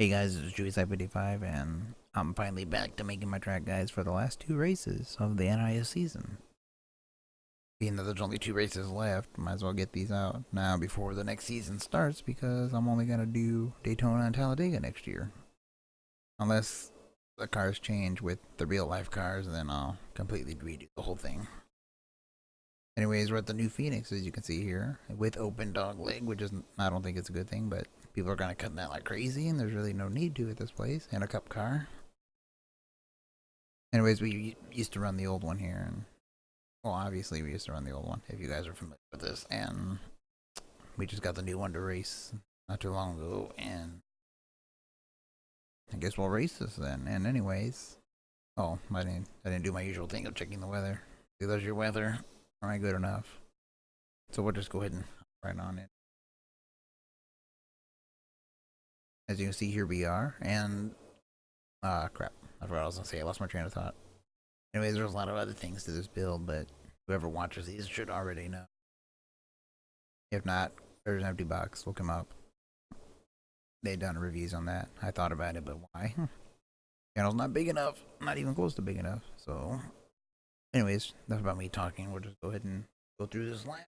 Hey guys, it's Chewy55 and I'm finally back to making my track guides for the last two races of the NIS season. Being that there's only two races left, might as well get these out now before the next season starts because I'm only gonna do Daytona and Talladega next year. Unless the cars change with the real life cars, then I'll completely redo the whole thing. Anyways, we're at the new Phoenix, as you can see here, with open dog leg, which is, I don't think it's a good thing, but people are gonna cut that like crazy, and there's really no need to at this place, and a cup car. Anyways, we used to run the old one here, and well, obviously we used to run the old one, if you guys are familiar with this, and we just got the new one to race not too long ago, and I guess we'll race this then. And anyways, oh, I didn't do my usual thing of checking the weather. See, there's your weather. All right, good enough. So we'll just go ahead and right on it. As you can see, here we are, and crap, I forgot what I was gonna say. I lost my train of thought. Anyways, there's a lot of other things to this build, but whoever watches these should already know. If not, there's an empty box. Look them up. They've done reviews on that. I thought about it, but why? Channel's not big enough. Not even close to big enough. So, anyways, that's about me talking. We'll just go ahead and go through this line.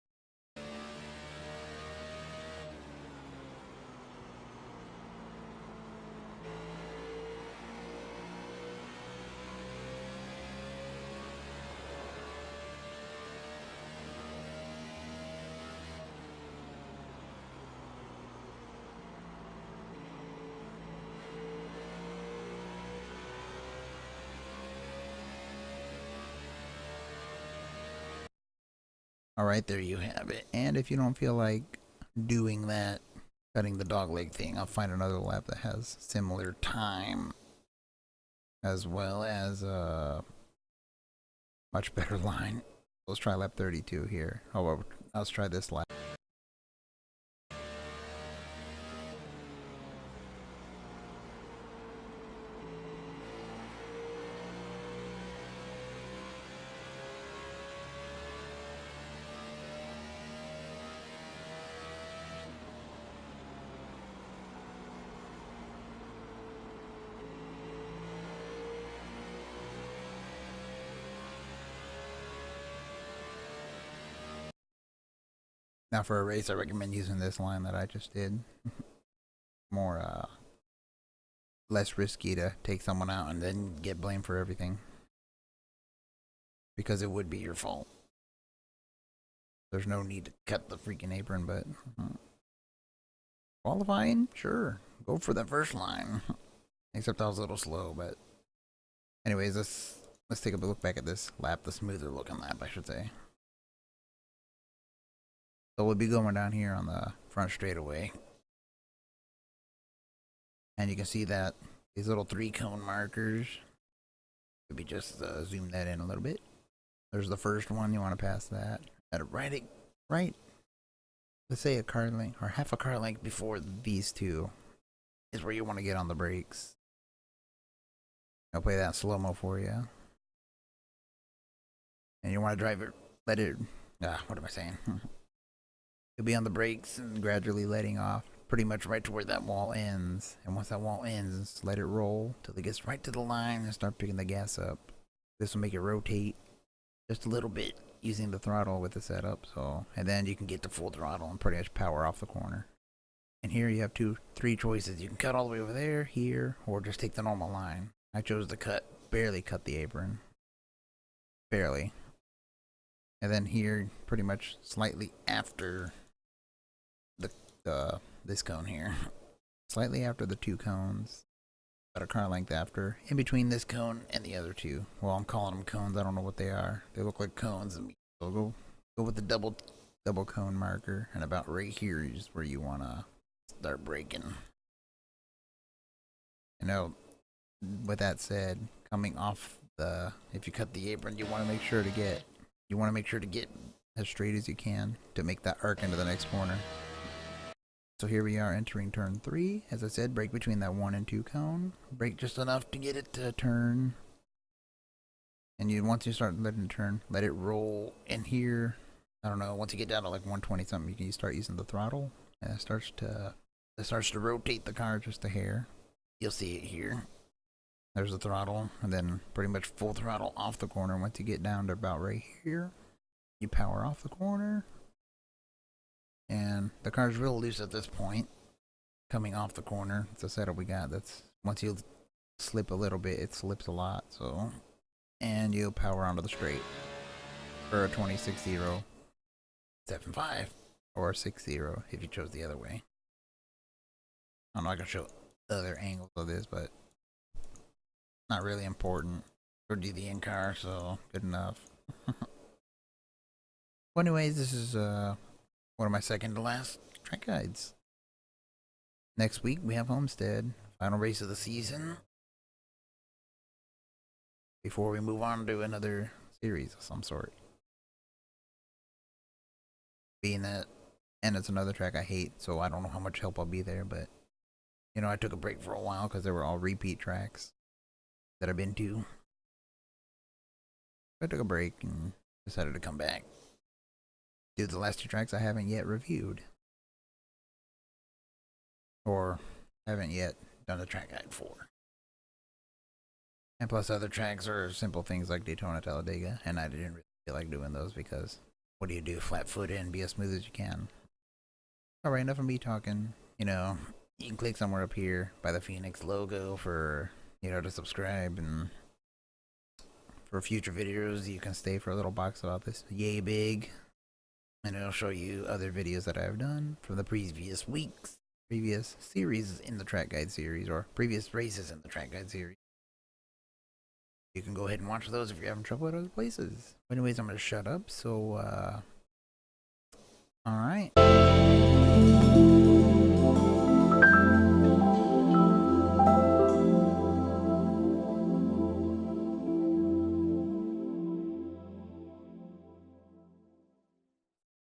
Alright, there you have it. And if you don't feel like doing that, cutting the dog leg thing, I'll find another lap that has similar time as well as a much better line. Let's try lap 32 here. Oh, well, let's try this lap. Now for a race, I recommend using this line that I just did. More, less risky to take someone out and then get blamed for everything. Because it would be your fault. There's no need to cut the freaking apron, but qualifying, sure, go for the first line. Except I was a little slow, but anyways, let's take a look back at this lap, the smoother looking lap, I should say. So we'll be going down here on the front straightaway, and you can see that these little 3-cone markers. Maybe just zoom that in a little bit. There's the first one. You want to pass that at right. Let's say a car length or half a car length before these two is where you want to get on the brakes. I'll play that slow mo for you, and you want to drive it. Let it. What am I saying? You'll be on the brakes and gradually letting off, pretty much right to where that wall ends. And once that wall ends, let it roll till it gets right to the line and start picking the gas up. This will make it rotate just a little bit using the throttle with the setup. So, and then you can get to full throttle and pretty much power off the corner. And here you have three choices. You can cut all the way over there, here, or just take the normal line. I chose to barely cut the apron. Barely. And then here, pretty much slightly after this cone here. Slightly after the 2 cones. About a car length after. In between this cone and the other 2. Well, I'm calling them cones. I don't know what they are. They look like cones. So go with the double cone marker. And about right here is where you want to start braking. You know, with that said, coming off if you cut the apron, you want to make sure to get as straight as you can to make that arc into the next corner. So here we are entering turn 3. As I said, brake between that 1 and 2 cone. Brake just enough to get it to turn. And once you start letting it turn, let it roll. And here, I don't know, once you get down to like 120 something, you can start using the throttle. And it starts to rotate the car just a hair. You'll see it here. There's the throttle, and then pretty much full throttle off the corner. Once you get down to about right here, you power off the corner. And the car's real loose at this point. Coming off the corner, it's a setup we got. That's once you slip a little bit, it slips a lot. So, and you'll power onto the straight for a 2060 7.5 or 60 if you chose the other way. I'm not gonna show other angles of this, but not really important. Or do the in-car, so good enough. Well, anyways, this is one of my second to last track guides. Next week we have Homestead, final race of the season. Before we move on to another series of some sort. Being that, and it's another track I hate, so I don't know how much help I'll be there, but you know, I took a break for a while because they were all repeat tracks that I've been to. I took a break and decided to come back. Do the last two tracks I haven't yet reviewed. Or haven't yet done a track guide for. And plus other tracks are simple things like Daytona Talladega, and I didn't really feel like doing those because what do you do? Flat foot in, be as smooth as you can. Alright, enough of me talking. You know, you can click somewhere up here by the Phoenix logo for, you know, to subscribe, and for future videos you can stay for a little box about this yay big, and it'll show you other videos that I've done from the previous weeks, previous series in the track guide series, or previous races in the track guide series. You can go ahead and watch those if you're having trouble at other places. Anyways, I'm gonna shut up, so